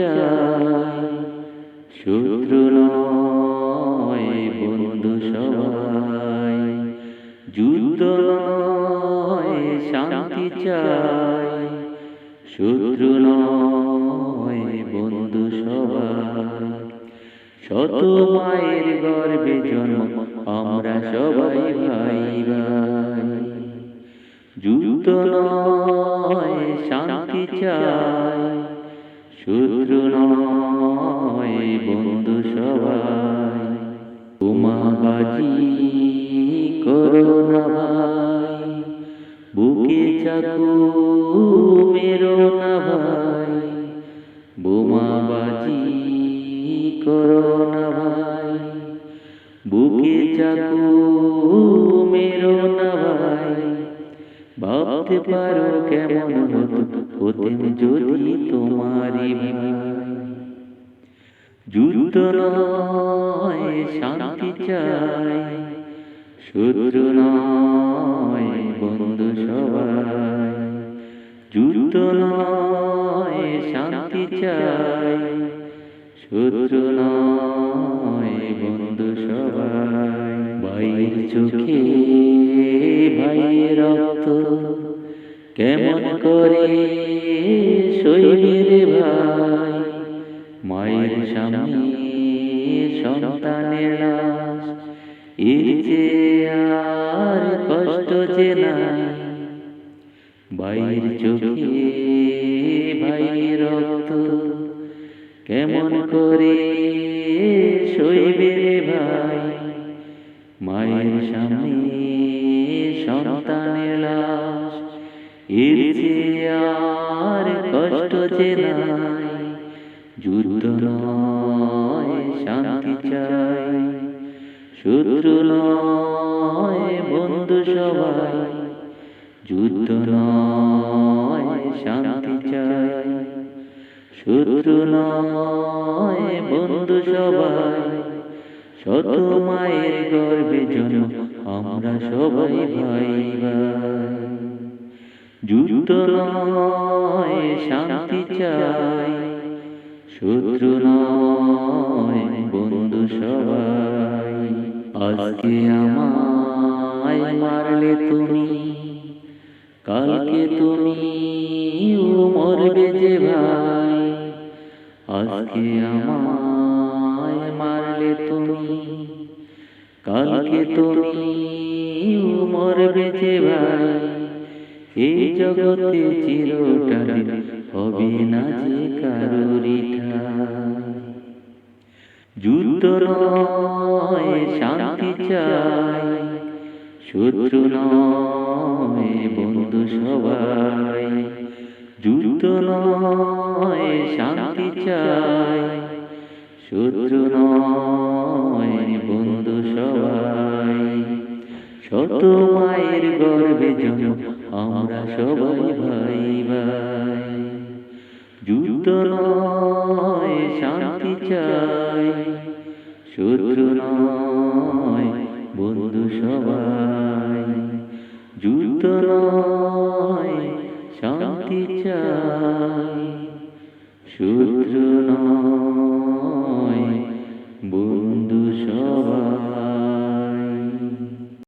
চাই, শত্রু নয় বন্ধু সবাই, যুদ্ধ নয় শান্তি চাই, শত্রু নয় বন্ধু সবাই। শত মায়ের গর্ভে জন্ম আমরা সবাই ভাই ভাই, যুদ্ধ নয় শান্তি চাই, শত্রু নয় বন্ধু সবাই। বোমাবাজি করো না ভাই, বুকে চাকু মেরো না ভাই, বোমাবাজি করো না ভাই, বুকে চাকু মেরো না ভাই। ভাবতে পারো কেমন হতো হতেম যদি তোমারই ভাই, যুদ্ধ নয় শান্তি চাই, শত্রু নয় বন্ধু সবাই, যুদ্ধ নয় শান্তি চাই, শত্রু নয় বন্ধু সবাই। ভাইয়ের চোখে ভাইয়ের রক্ত কেমন করে সইবে রে ভাই, মায়ের সামনে সন্তানের লাশ, এর চেয়ে আর কষ্ট যে নাই। ভাইয়ের চোখে ভাইয়ের রক্ত কেমন করে সইবে রে ভাই, মায়ের সামনে সন্তানের লাশ, এর চেয়ে আর কষ্ট যে নাই। যুদ্ধ নয় শান্তি চাই, শত্রু নয় বন্ধু সবাই, যুদ্ধ নয় শান্তি চাই, শত্রু নয় বন্ধু সবাই। শত মায়ের গর্ভে জন্ম আমরা সবাই ভাই ভাই, যুদ্ধ নয় শান্তি চাই, শত্রু নয় বন্ধু সবাই। আজকে আমায় মারলে তুমি, কালকে তুমি মরবে যে ভাই, আজকে আমায় মারলে তুমি, কালকে তুমি মরবে যে ভাই। এই জগতে চিরকাল হবে না যে কারোরই ঠাই, যুদ্ধ নয় শান্তি চাই, শত্রু নয় বন্ধু সবাই, যুদ্ধ নয় শান্তি চাই, শত্রু নয় বন্ধু সবাই। শত মায়ের গর্ভে জন্ম আমরা সবাই ভাই ভাই, যুদ্ধ নয় শান্তি চাই, শত্রু নয় বন্ধু সবাই, যুদ্ধ নয় শান্তি চাই, শত্রু নয়।